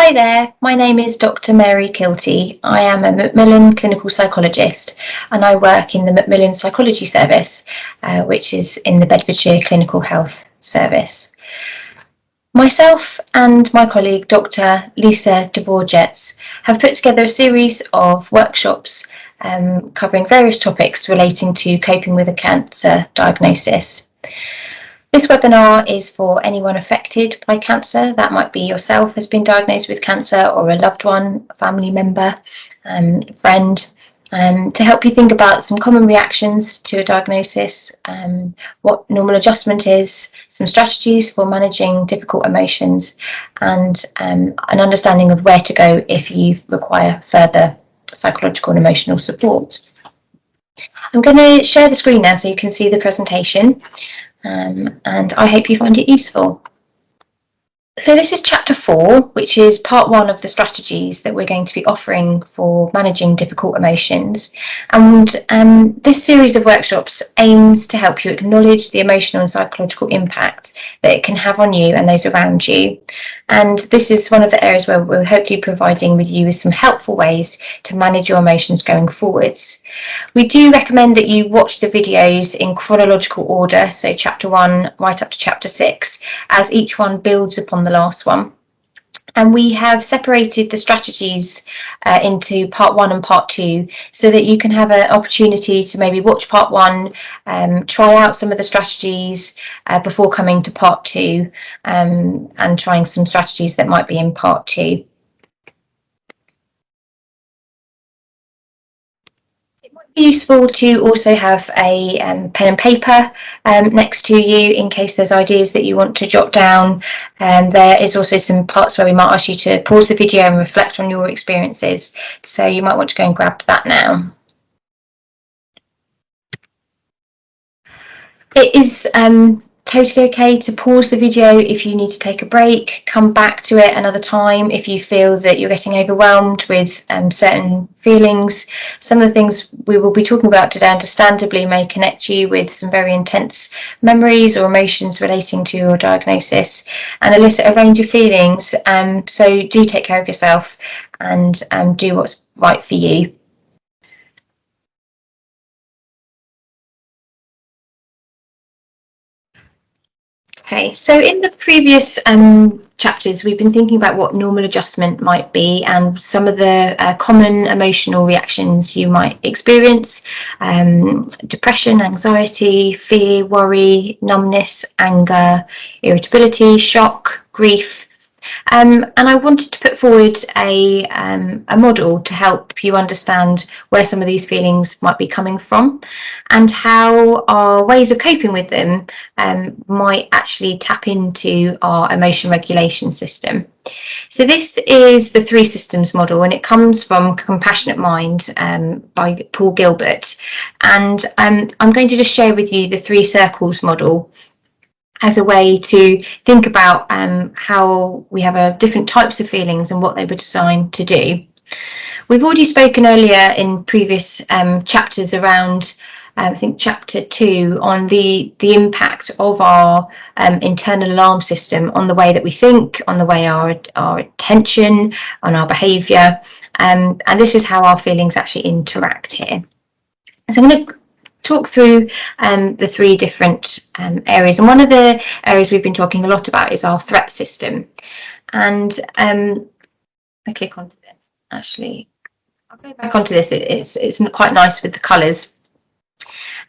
Hi there, my name is Dr. Mary Kilty. I am a Macmillan clinical psychologist and I work in the Macmillan Psychology Service, which is in the Bedfordshire Clinical Health Service. Myself and my colleague Dr. Lisa Dvorzec have put together a series of workshops covering various topics relating to coping with a cancer diagnosis. This webinar is for anyone affected by cancer. That might be yourself has been diagnosed with cancer, or a loved one, a family member, friend, to help you think about some common reactions to a diagnosis, what normal adjustment is, some strategies for managing difficult emotions, and an understanding of where to go if you require further psychological and emotional support. I'm going to share the screen now so you can see the presentation. And I hope you find it useful. So this is chapter 4, which is part 1 of the strategies that we're going to be offering for managing difficult emotions. And this series of workshops aims to help you acknowledge the emotional and psychological impact that it can have on you and those around you. And this is one of the areas where we're hopefully providing with you with some helpful ways to manage your emotions going forwards. We do recommend that you watch the videos in chronological order, so chapter 1 right up to chapter 6, as each one builds upon the last one. And we have separated the strategies into part 1 and part 2 so that you can have an opportunity to maybe watch part 1, try out some of the strategies before coming to part 2 and trying some strategies that might be in part 2. Useful to also have a pen and paper next to you in case there's ideas that you want to jot down. There is also some parts where we might ask you to pause the video and reflect on your experiences, so you might want to go and grab that now. It is totally okay to pause the video if you need to take a break, come back to it another time if you feel that you're getting overwhelmed with certain feelings. Some of the things we will be talking about today understandably may connect you with some very intense memories or emotions relating to your diagnosis and elicit a range of feelings, so do take care of yourself and do what's right for you. Okay, so in the previous chapters, we've been thinking about what normal adjustment might be and some of the common emotional reactions you might experience: depression, anxiety, fear, worry, numbness, anger, irritability, shock, grief. And I wanted to put forward a model to help you understand where some of these feelings might be coming from and how our ways of coping with them might actually tap into our emotion regulation system. So this is the 3 systems model, and it comes from Compassionate Mind by Paul Gilbert. And I'm going to just share with you the 3 circles model as a way to think about how we have different types of feelings and what they were designed to do. We've already spoken earlier in previous chapters around, I think chapter 2, on the impact of our internal alarm system on the way that we think, on the way our attention, on our behaviour, and this is how our feelings actually interact here. So I'm going to talk through the 3 different areas, and one of the areas we've been talking a lot about is our threat system. And I click onto this, actually I'll go back onto this, it's quite nice with the colours.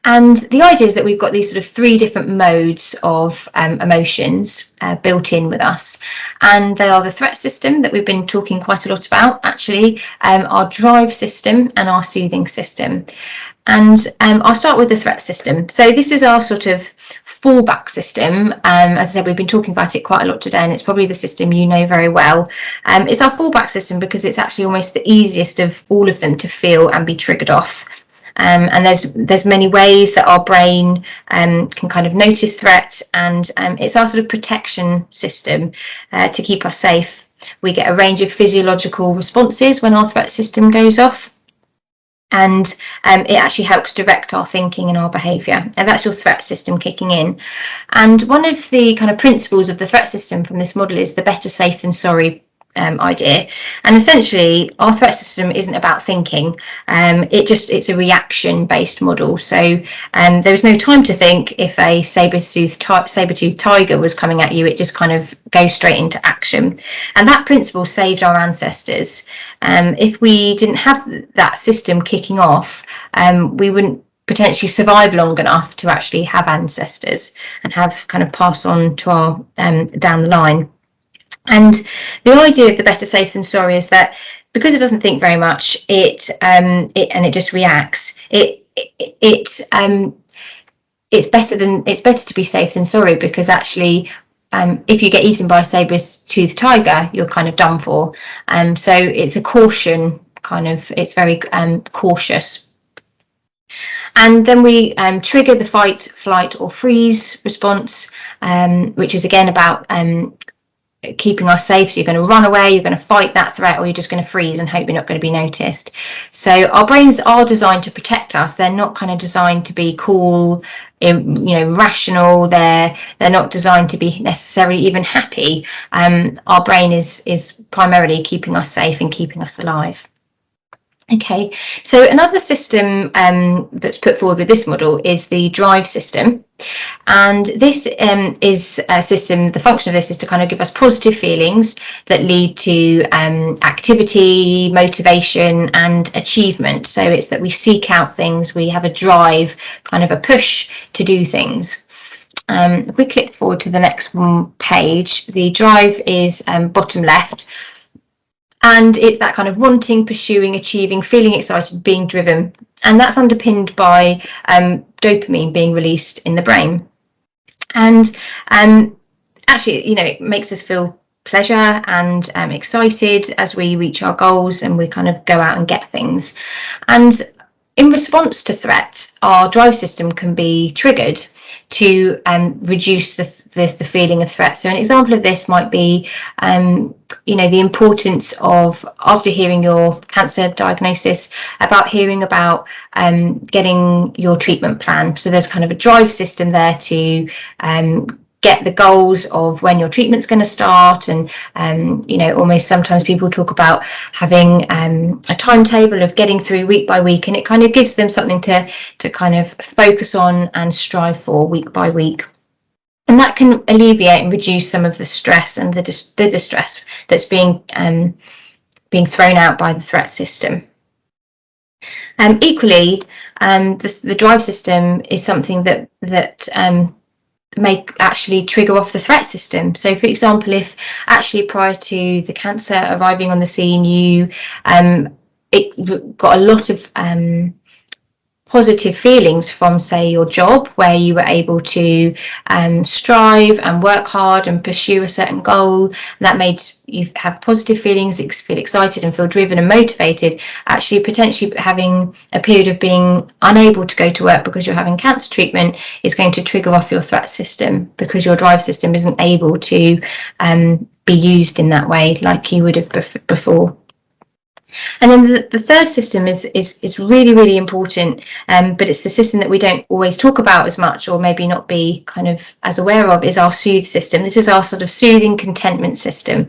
And the idea is that we've got these sort of 3 different modes of emotions built in with us, and they are the threat system that we've been talking quite a lot about, actually, our drive system and our soothing system. And I'll start with the threat system. So this is our sort of fallback system. As I said, we've been talking about it quite a lot today, and it's probably the system you know very well. It's our fallback system because it's actually almost the easiest of all of them to feel and be triggered off. And there's many ways that our brain can kind of notice threats, and it's our sort of protection system to keep us safe. We get a range of physiological responses when our threat system goes off, and it actually helps direct our thinking and our behaviour, and that's your threat system kicking in. And one of the kind of principles of the threat system from this model is the better safe than sorry idea. And essentially, our threat system isn't about thinking. It's a reaction-based model. So there is no time to think. If a saber-toothed tiger was coming at you, it just kind of goes straight into action. And that principle saved our ancestors. If we didn't have that system kicking off, we wouldn't potentially survive long enough to actually have ancestors and have kind of pass on to our down the line. And the idea of the better safe than sorry is that because it doesn't think very much, it just reacts. It's better to be safe than sorry, because actually, if you get eaten by a saber-toothed tiger, you're kind of done for. So it's a caution kind of. It's very cautious. And then we trigger the fight, flight, or freeze response, which is again about keeping us safe. So you're going to run away, you're going to fight that threat, or you're just going to freeze and hope you're not going to be noticed. So our brains are designed to protect us. They're not kind of designed to be cool, rational. They're not designed to be necessarily even happy. Our brain is primarily keeping us safe and keeping us alive. Okay, so another system that's put forward with this model is the drive system. And this is a system, the function of this is to kind of give us positive feelings that lead to activity, motivation, and achievement. So it's that we seek out things, we have a drive, kind of a push to do things. If we click forward to the next page, the drive is bottom left. And it's that kind of wanting, pursuing, achieving, feeling excited, being driven. And that's underpinned by dopamine being released in the brain. And actually, it makes us feel pleasure and excited as we reach our goals and we kind of go out and get things. And in response to threats, our drive system can be triggered to reduce the feeling of threat. So an example of this might be, the importance of, after hearing your cancer diagnosis, about hearing about getting your treatment plan. So there's kind of a drive system there to get the goals of when your treatment's going to start, and almost sometimes people talk about having a timetable of getting through week by week, and it kind of gives them something to kind of focus on and strive for week by week. And that can alleviate and reduce some of the stress and the distress that's being thrown out by the threat system. Equally, the drive system is something that may actually trigger off the threat system. So, for example, if actually prior to the cancer arriving on the scene, you got a lot of positive feelings from, say, your job, where you were able to strive and work hard and pursue a certain goal, and that made you have positive feelings, feel excited and feel driven and motivated. Actually, potentially having a period of being unable to go to work because you're having cancer treatment is going to trigger off your threat system, because your drive system isn't able to be used in that way like you would have before. And then the third system is really, really important, but it's the system that we don't always talk about as much, or maybe not be kind of as aware of, is our soothe system. This is our sort of soothing contentment system.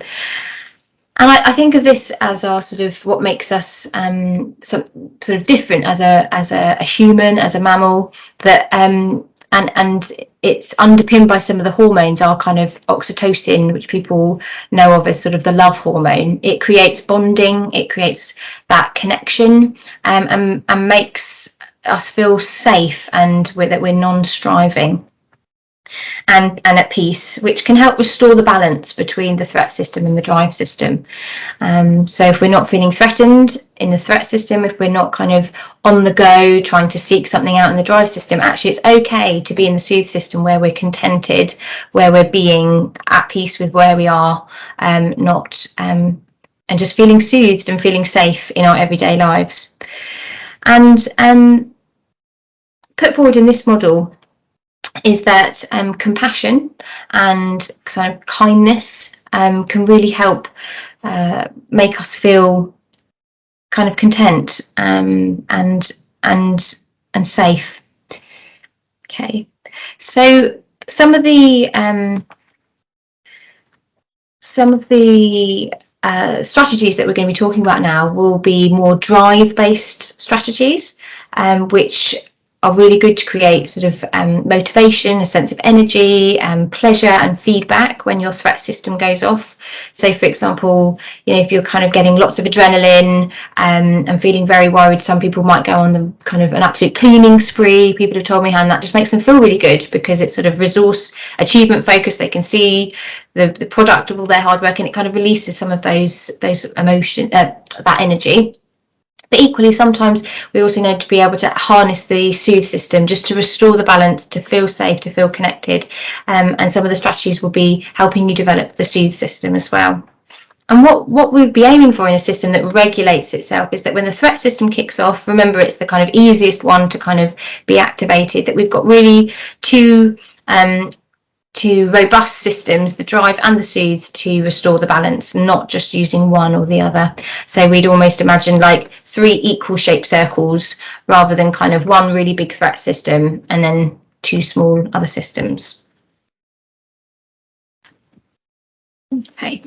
And I think of this as our sort of what makes us some sort of different as a human, as a mammal, that and it's underpinned by some of the hormones, our kind of oxytocin, which people know of as sort of the love hormone. It creates bonding, it creates that connection, and makes us feel safe and that we're non-striving and at peace, which can help restore the balance between the threat system and the drive system. So if we're not feeling threatened in the threat system, if we're not kind of on the go trying to seek something out in the drive system, actually it's okay to be in the soothe system, where we're contented, where we're being at peace with where we are, and just feeling soothed and feeling safe in our everyday lives. And put forward in this model is that compassion and kind of kindness can really help make us feel kind of content and safe. Okay, so some of the strategies that we're going to be talking about now will be more drive-based strategies, which are really good to create sort of motivation, a sense of energy, pleasure and feedback when your threat system goes off. So for example, if you're kind of getting lots of adrenaline and feeling very worried, some people might go on the kind of an absolute cleaning spree. People have told me how that just makes them feel really good because it's sort of resource achievement focused. They can see the product of all their hard work and it kind of releases some of those emotion, that energy. But equally, sometimes we also need to be able to harness the soothe system just to restore the balance, to feel safe, to feel connected. And some of the strategies will be helping you develop the soothe system as well. And what we'd be aiming for in a system that regulates itself is that when the threat system kicks off, remember it's the kind of easiest one to kind of be activated, that we've got really two robust systems, the drive and the soothe, to restore the balance, not just using one or the other. So we'd almost imagine like 3 equal shaped circles rather than kind of one really big threat system and then 2 small other systems. Okay.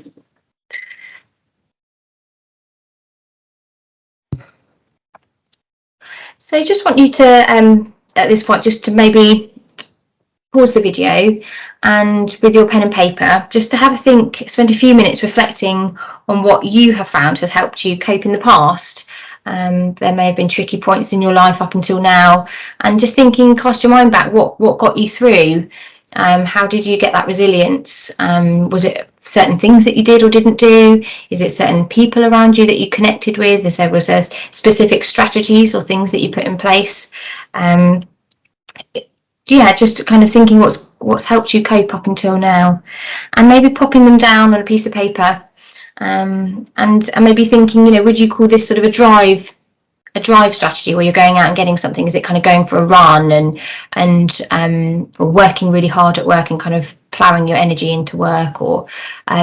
So I just want you to, at this point, just to maybe pause the video and with your pen and paper, just to have a think, spend a few minutes reflecting on what you have found has helped you cope in the past. There may have been tricky points in your life up until now, and just thinking, cast your mind back, what got you through? How did you get that resilience? Was it certain things that you did or didn't do? Is it certain people around you that you connected with? Was there specific strategies or things that you put in place? Yeah, just kind of thinking what's helped you cope up until now, and maybe popping them down on a piece of paper, and maybe thinking, would you call this sort of a drive strategy where you're going out and getting something? Is it kind of going for a run and or working really hard at work and kind of ploughing your energy into work, or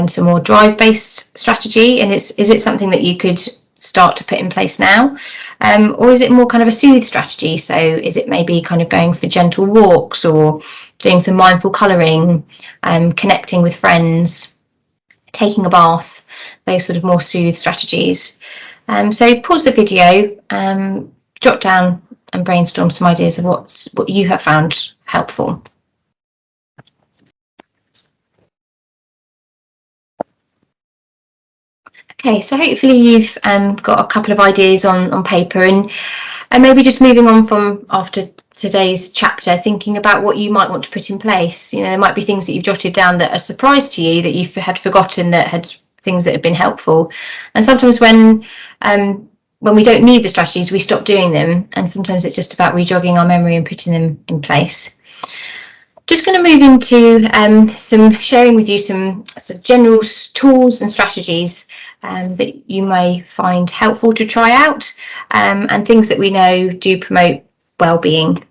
some more drive-based strategy? And is it something that you could start to put in place now, or is it more kind of a soothe strategy? So is it maybe kind of going for gentle walks or doing some mindful colouring, connecting with friends, taking a bath, those sort of more soothe strategies? So pause the video, jot down and brainstorm some ideas of what you have found helpful. Okay, so hopefully you've got a couple of ideas on paper, and maybe just moving on from after today's chapter, thinking about what you might want to put in place. There might be things that you've jotted down that are a surprise to you, that you had forgotten, that had things that had been helpful. And sometimes when we don't need the strategies, we stop doing them, and sometimes it's just about rejogging our memory and putting them in place. Just going to move into some sharing with you some general tools and strategies that you may find helpful to try out, and things that we know do promote well-being.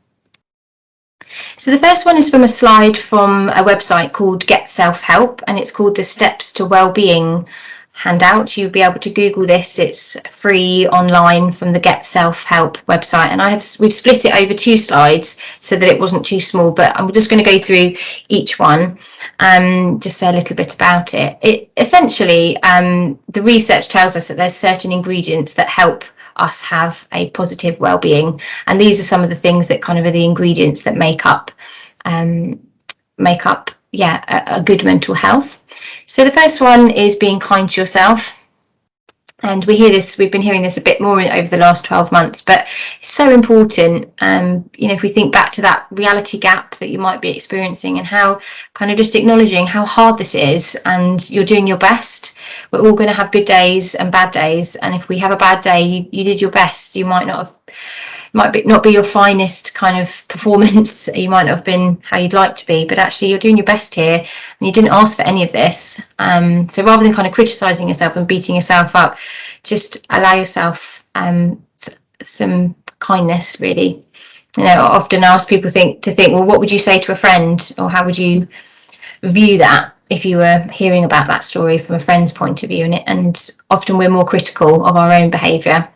So the first one is from a slide from a website called Get Self-Help, and it's called the Steps to Wellbeing handout. You'll be able to Google this. It's free online from the Get Self-Help website, and we've split it over 2 slides so that it wasn't too small, but I'm just going to go through each one and just say a little bit about it. It essentially, the research tells us that there's certain ingredients that help us have a positive well-being, and these are some of the things that kind of are the ingredients that make up a good mental health. So the first one is being kind to yourself, and we've been hearing this a bit more over the last 12 months, but it's so important. If we think back to that reality gap that you might be experiencing, and how kind of just acknowledging how hard this is, and you're doing your best. We're all going to have good days and bad days, and if we have a bad day, you did your best. You might not be your finest kind of performance. You might not have been how you'd like to be, but actually you're doing your best here, and you didn't ask for any of this. So rather than kind of criticizing yourself and beating yourself up, just allow yourself some kindness, really. I often ask people to think, well, what would you say to a friend, or how would you view that if you were hearing about that story from a friend's point of view? And often we're more critical of our own behaviour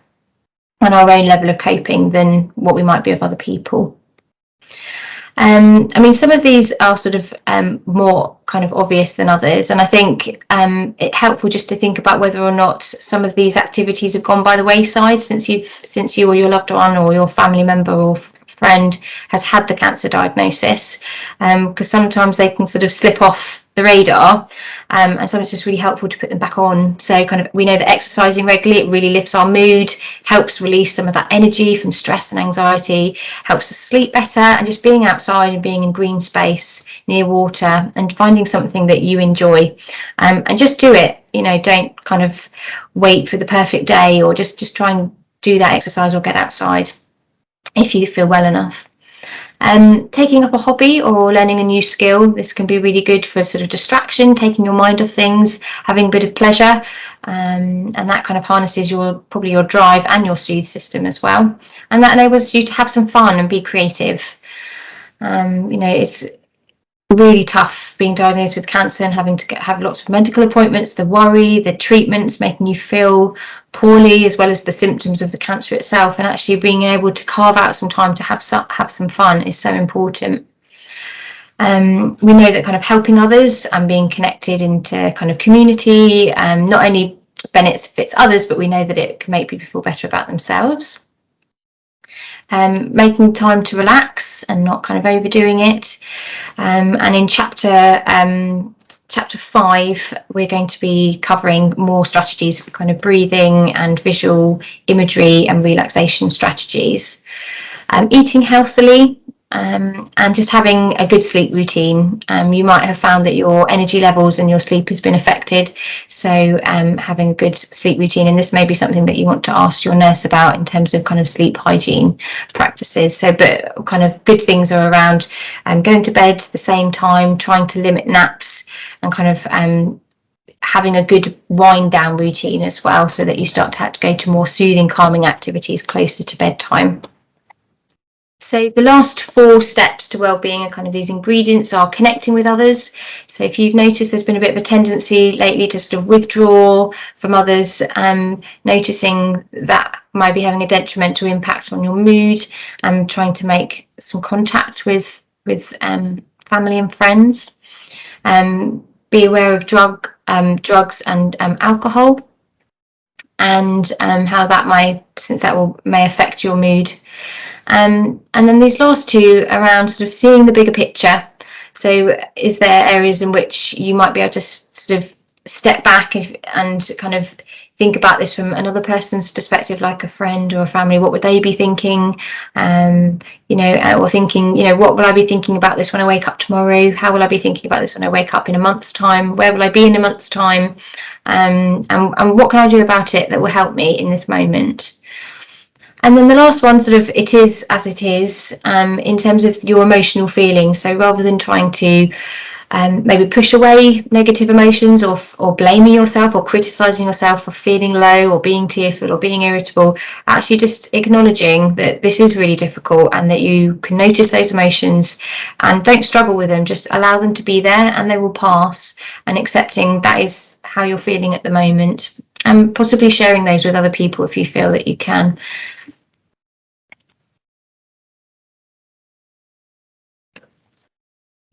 and our own level of coping than what we might be of other people. I mean, some of these are sort of more kind of obvious than others, and I think it's helpful just to think about whether or not some of these activities have gone by the wayside since you or your loved one or your family member or friend has had the cancer diagnosis, because sometimes they can sort of slip off the radar, and sometimes it's just really helpful to put them back on. So kind of we know that exercising regularly, it really lifts our mood, helps release some of that energy from stress and anxiety, helps us sleep better, and just being outside and being in green space near water and finding something that you enjoy, and just do it. Don't kind of wait for the perfect day, or just try and do that exercise or get outside if you feel well enough. Taking up a hobby or learning a new skill, this can be really good for sort of distraction, taking your mind off things, having a bit of pleasure, and that kind of harnesses probably your drive and your soothe system as well, and that enables you to have some fun and be creative. It's really tough being diagnosed with cancer and having to have lots of medical appointments, the worry, the treatments making you feel poorly, as well as the symptoms of the cancer itself, and actually being able to carve out some time to have some fun is so important. We know that kind of helping others and being connected into kind of community not only benefits others, but we know that it can make people feel better about themselves. Making time to relax and not kind of overdoing it. And in chapter 5, we're going to be covering more strategies for kind of breathing and visual imagery and relaxation strategies. Eating healthily, and just having a good sleep routine. You might have found that your energy levels and your sleep has been affected, so having a good sleep routine, and this may be something that you want to ask your nurse about in terms of kind of sleep hygiene practices. But kind of good things are around going to bed at the same time, trying to limit naps, and kind of having a good wind down routine as well, so that you start to have to go to more soothing, calming activities closer to bedtime. So the last 4 steps to well-being are kind of these ingredients are connecting with others. So if you've noticed there's been a bit of a tendency lately to sort of withdraw from others, noticing that might be having a detrimental impact on your mood, and trying to make some contact with family and friends. Be aware of drugs and alcohol, and how that may affect your mood. And then these last 2 around sort of seeing the bigger picture. So is there areas in which you might be able to sort of step back and kind of think about this from another person's perspective, like a friend or a family? What would they be thinking? Or thinking, what will I be thinking about this when I wake up tomorrow? How will I be thinking about this when I wake up in a month's time? Where will I be in a month's time? And what can I do about it that will help me in this moment? And then the last one, sort of, it is as it is, in terms of your emotional feelings. So rather than trying to maybe push away negative emotions, or blaming yourself or criticising yourself for feeling low or being tearful or being irritable, actually just acknowledging that this is really difficult and that you can notice those emotions, and don't struggle with them, just allow them to be there and they will pass, and accepting that is how you're feeling at the moment, and possibly sharing those with other people if you feel that you can.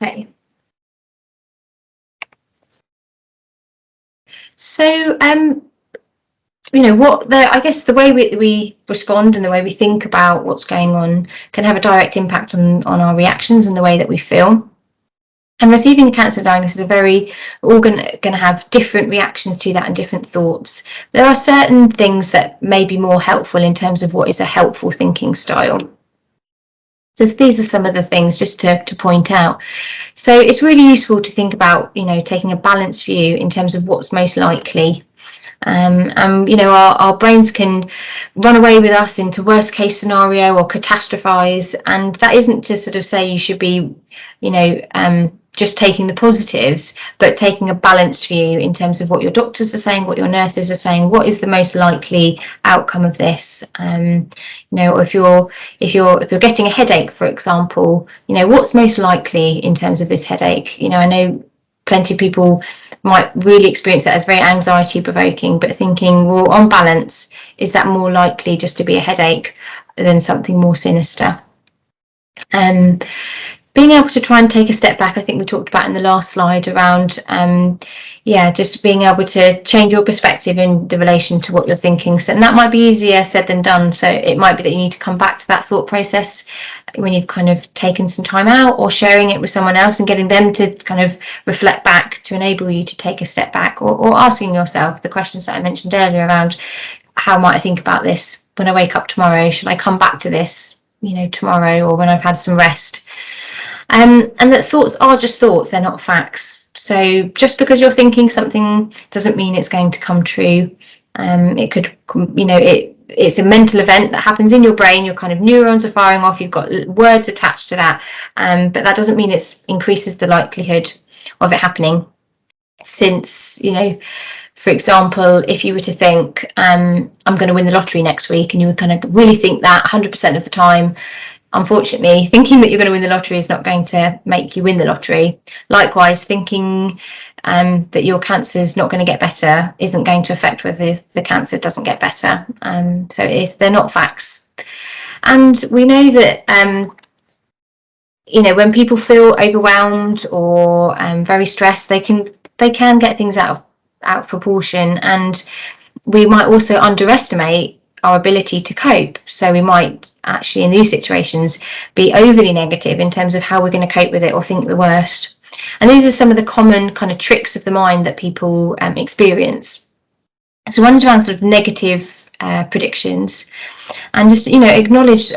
Okay. So, I guess the way we respond and the way we think about what's going on can have a direct impact on our reactions and the way that we feel. And receiving a cancer diagnosis all going to have different reactions to that and different thoughts. There are certain things that may be more helpful in terms of what is a helpful thinking style. So these are some of the things just to point out. So it's really useful to think about, taking a balanced view in terms of what's most likely. Our brains can run away with us into worst case scenario or catastrophize, and that isn't to sort of say you should be, just taking the positives, but taking a balanced view in terms of what your doctors are saying, what your nurses are saying, what is the most likely outcome of this. If you're getting a headache, for example, what's most likely in terms of this headache. I know plenty of people might really experience that as very anxiety provoking, but thinking, well, on balance, is that more likely just to be a headache than something more sinister? being able to try and take a step back, I think we talked about in the last slide around, just being able to change your perspective in the relation to what you're thinking. So, and that might be easier said than done. So it might be that you need to come back to that thought process when you've kind of taken some time out, or sharing it with someone else and getting them to kind of reflect back to enable you to take a step back, or asking yourself the questions that I mentioned earlier around, how might I think about this when I wake up tomorrow? Should I come back to this, tomorrow, or when I've had some rest? And that thoughts are just thoughts, they're not facts. So just because you're thinking something doesn't mean it's going to come true. It could, it's a mental event that happens in your brain. Your kind of neurons are firing off. You've got words attached to that, but that doesn't mean it increases the likelihood of it happening. Since, for example, if you were to think, I'm going to win the lottery next week, and you would kind of really think that 100% of the time, unfortunately, thinking that you're going to win the lottery is not going to make you win the lottery. Likewise, thinking that your cancer is not going to get better isn't going to affect whether the cancer doesn't get better. So they're not facts. And we know that, when people feel overwhelmed or very stressed, they can get things out of proportion, and we might also underestimate our ability to cope. So we might actually in these situations be overly negative in terms of how we're going to cope with it, or think the worst. And these are some of the common kind of tricks of the mind that people experience. So one's around sort of negative predictions, and just acknowledge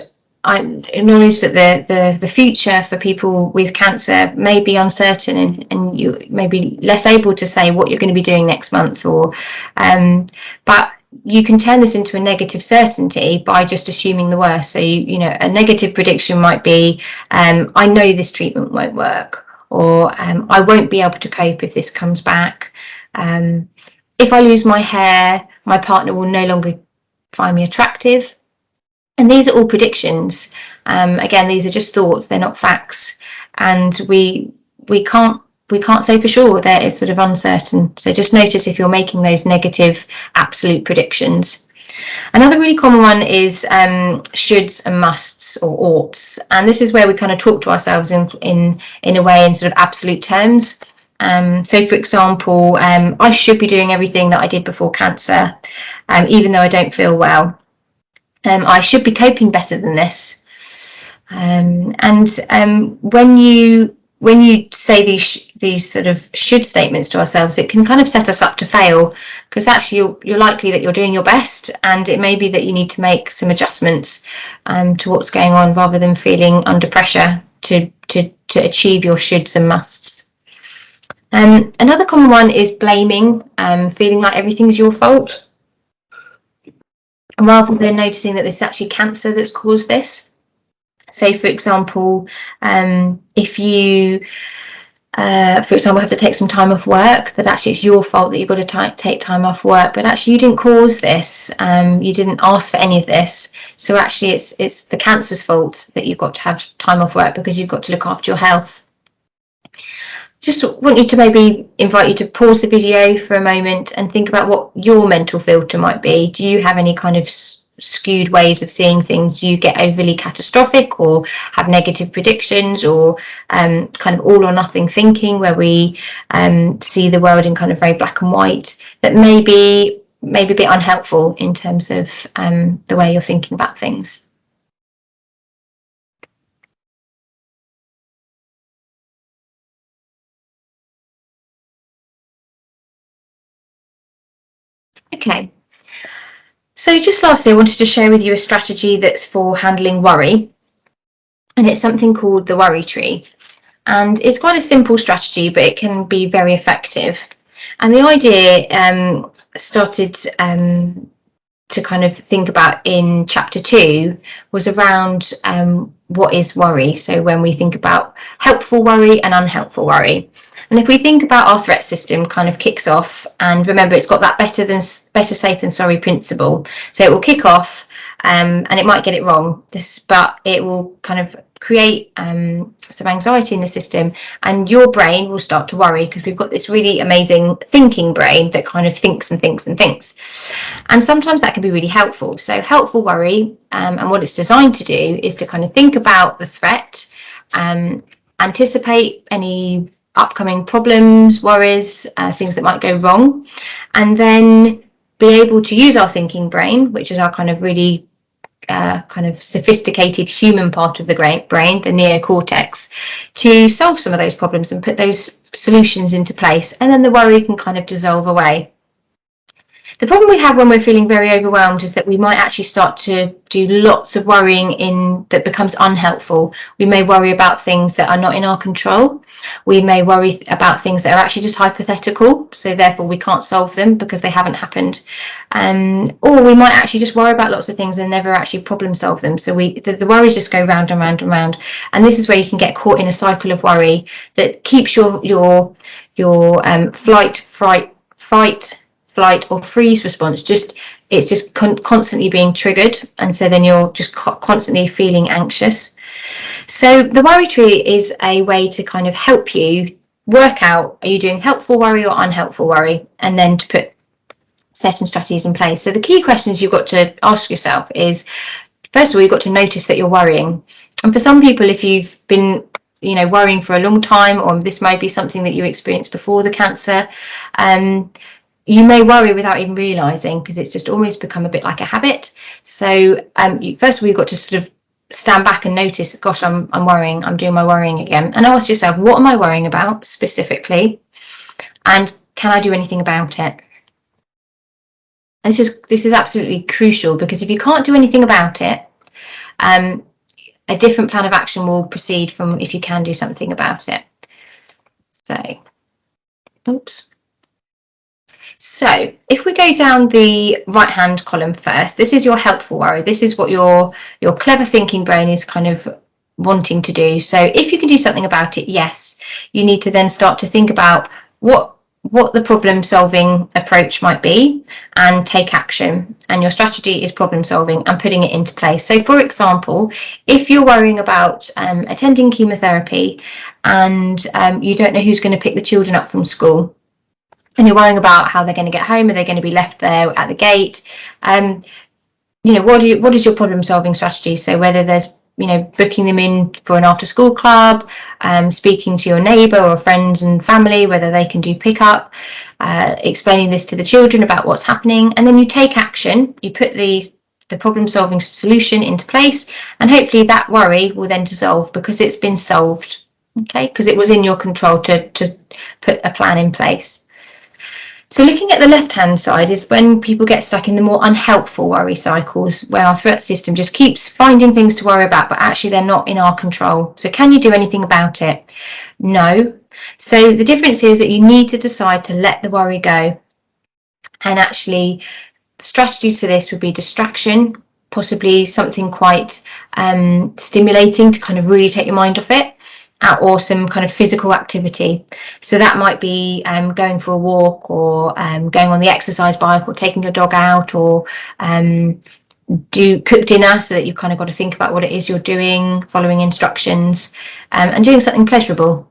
that the future for people with cancer may be uncertain, and you may be less able to say what you're going to be doing next month, or but you can turn this into a negative certainty by just assuming the worst. So a negative prediction might be, I know this treatment won't work, or I won't be able to cope if this comes back. If I lose my hair, my partner will no longer find me attractive. And these are all predictions. Again, these are just thoughts, they're not facts, and we can't say for sure. That is sort of uncertain. So just notice if you're making those negative absolute predictions. Another really common one is shoulds and musts, or oughts, and this is where we kind of talk to ourselves in a way in sort of absolute terms. So for example, I should be doing everything that I did before cancer, even though I don't feel well. I should be coping better than this. And when you say these sort of should statements to ourselves, it can kind of set us up to fail, because actually you're likely that you're doing your best, and it may be that you need to make some adjustments to what's going on, rather than feeling under pressure to achieve your shoulds and musts. Another common one is blaming, feeling like everything's your fault, rather than noticing that it's actually cancer that's caused this. So, for example, if you, have to take some time off work, that actually it's your fault that you've got to take time off work, but actually you didn't cause this, you didn't ask for any of this. So actually it's the cancer's fault that you've got to have time off work, because you've got to look after your health. Just want you to maybe invite you to pause the video for a moment and think about what your mental filter might be. Do you have any kind of skewed ways of seeing things? Do you get overly catastrophic, or have negative predictions, or kind of all or nothing thinking, where we see the world in kind of very black and white, that may be a bit unhelpful in terms of the way you're thinking about things? Okay, so just lastly, I wanted to share with you a strategy that's for handling worry, and it's something called the worry tree. And it's quite a simple strategy, but it can be very effective. And the idea started to kind of think about in chapter 2 was around what is worry. So when we think about helpful worry and unhelpful worry. And if we think about our threat system kind of kicks off, and remember, it's got that better safe than sorry principle. So it will kick off and it might get it wrong, but it will kind of create some anxiety in the system, and your brain will start to worry, because we've got this really amazing thinking brain that kind of thinks and thinks and thinks. And sometimes that can be really helpful. So helpful worry, and what it's designed to do is to kind of think about the threat, anticipate any upcoming problems, worries, things that might go wrong, and then be able to use our thinking brain, which is our kind of really kind of sophisticated human part of the brain, the neocortex, to solve some of those problems and put those solutions into place, and then the worry can kind of dissolve away. The problem we have when we're feeling very overwhelmed is that we might actually start to do lots of worrying that becomes unhelpful. We may worry about things that are not in our control. We may worry about things that are actually just hypothetical, so therefore we can't solve them because they haven't happened. Or we might actually just worry about lots of things and never actually problem solve them. So the worries just go round and round and round. And this is where you can get caught in a cycle of worry that keeps your fight, flight or freeze response it's just constantly being triggered, and so then you're just constantly feeling anxious. So the worry tree is a way to kind of help you work out, are you doing helpful worry or unhelpful worry, and then to put certain strategies in place. So the key questions you've got to ask yourself is, first of all, you've got to notice that you're worrying. And for some people, if you've been worrying for a long time, or this may be something that you experienced before the cancer, you may worry without even realising, because it's just almost become a bit like a habit. So first of all, you've got to sort of stand back and notice, gosh, I'm worrying, I'm doing my worrying again. And ask yourself, what am I worrying about specifically? And can I do anything about it? And this is absolutely crucial, because if you can't do anything about it, a different plan of action will proceed from if you can do something about it. So if we go down the right hand column first, this is your helpful worry. This is what your clever thinking brain is kind of wanting to do. So if you can do something about it, yes, you need to then start to think about what the problem solving approach might be and take action. And your strategy is problem solving and putting it into place. So for example, if you're worrying about attending chemotherapy and you don't know who's going to pick the children up from school, and you're worrying about how they're going to get home, are they going to be left there at the gate? What is your problem solving strategy? So whether there's booking them in for an after school club, speaking to your neighbour or friends and family, whether they can do pickup, explaining this to the children about what's happening, and then you take action, you put the problem solving solution into place, and hopefully that worry will then dissolve because it's been solved, okay, because it was in your control to put a plan in place. So looking at the left-hand side is when people get stuck in the more unhelpful worry cycles, where our threat system just keeps finding things to worry about, but actually they're not in our control. So can you do anything about it? No. So the difference is that you need to decide to let the worry go. And actually, strategies for this would be distraction, possibly something quite stimulating to kind of really take your mind off it, or some kind of physical activity. So that might be going for a walk, or going on the exercise bike, or taking your dog out, or cook dinner, so that you've kind of got to think about what it is you're doing, following instructions, and doing something pleasurable.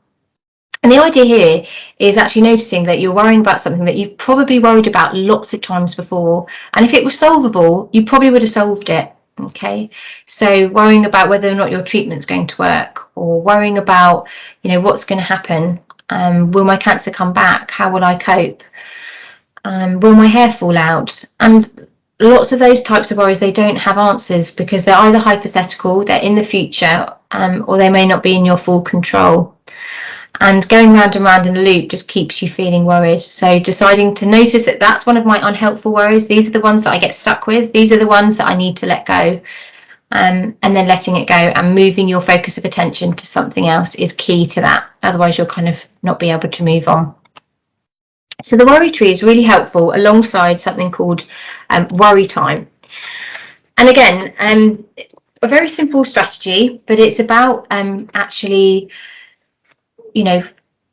And the idea here is actually noticing that you're worrying about something that you've probably worried about lots of times before, and if it was solvable, you probably would have solved it. Okay, so worrying about whether or not your treatment's going to work, or worrying about what's going to happen, will my cancer come back, how will I cope, will my hair fall out, and lots of those types of worries, they don't have answers because they're either hypothetical, they're in the future, or they may not be in your full control. And going round and round in a loop just keeps you feeling worried. So deciding to notice that that's one of my unhelpful worries, these are the ones that I get stuck with, these are the ones that I need to let go, and then letting it go and moving your focus of attention to something else is key to that. Otherwise you'll kind of not be able to move on. So the worry tree is really helpful alongside something called worry time. And again, a very simple strategy, but it's about actually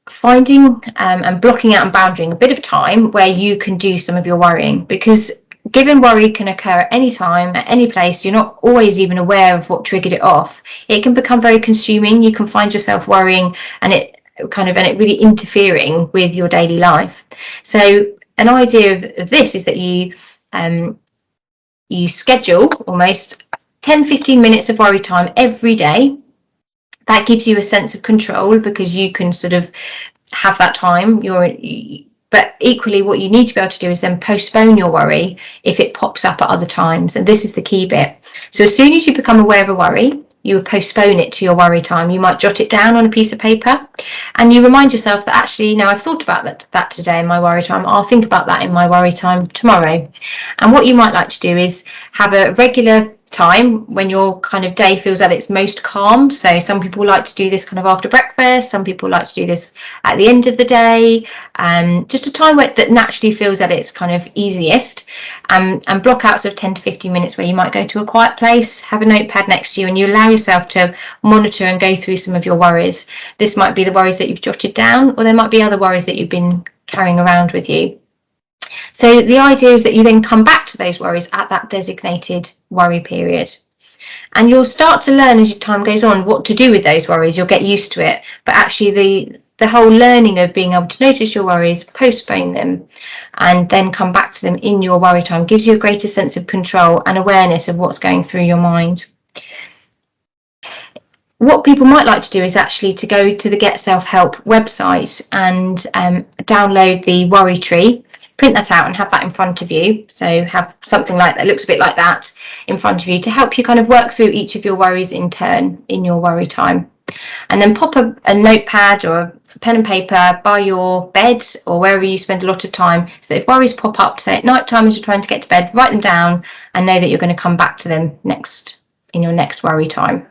finding and blocking out and boundarying a bit of time where you can do some of your worrying, because given worry can occur at any time, at any place, you're not always even aware of what triggered it off. It can become very consuming. You can find yourself worrying and it really interfering with your daily life. So an idea of this is that you schedule almost 10-15 minutes of worry time every day. That gives you a sense of control because you can sort of have that time. But equally, what you need to be able to do is then postpone your worry if it pops up at other times. And this is the key bit. So as soon as you become aware of a worry, you would postpone it to your worry time. You might jot it down on a piece of paper and you remind yourself that actually, no, I've thought about that today in my worry time. I'll think about that in my worry time tomorrow. And what you might like to do is have a regular time when your kind of day feels at its most calm. So some people like to do this kind of after breakfast, some people like to do this at the end of the day, just a time that naturally feels at its kind of easiest, and block out sort of 10 to 15 minutes where you might go to a quiet place, have a notepad next to you, and you allow yourself to monitor and go through some of your worries. This might be the worries that you've jotted down, or there might be other worries that you've been carrying around with you. So the idea is that you then come back to those worries at that designated worry period. And you'll start to learn as your time goes on what to do with those worries. You'll get used to it. But actually the whole learning of being able to notice your worries, postpone them, and then come back to them in your worry time gives you a greater sense of control and awareness of what's going through your mind. What people might like to do is actually to go to the Get Self-Help website and download the worry tree. Print that out and have that in front of you. So have something like that, looks a bit like that in front of you to help you kind of work through each of your worries in turn in your worry time. And then pop a notepad or a pen and paper by your bed or wherever you spend a lot of time, so that if worries pop up, say at night time as you're trying to get to bed, write them down and know that you're going to come back to them next in your next worry time.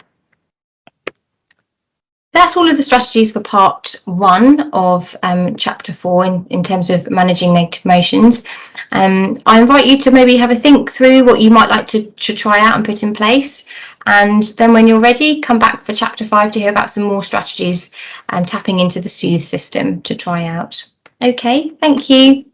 That's all of the strategies for part 1 of chapter 4 in terms of managing negative emotions. I invite you to maybe have a think through what you might like to try out and put in place. And then when you're ready, come back for chapter 5 to hear about some more strategies and tapping into the Soothe system to try out. Okay, thank you.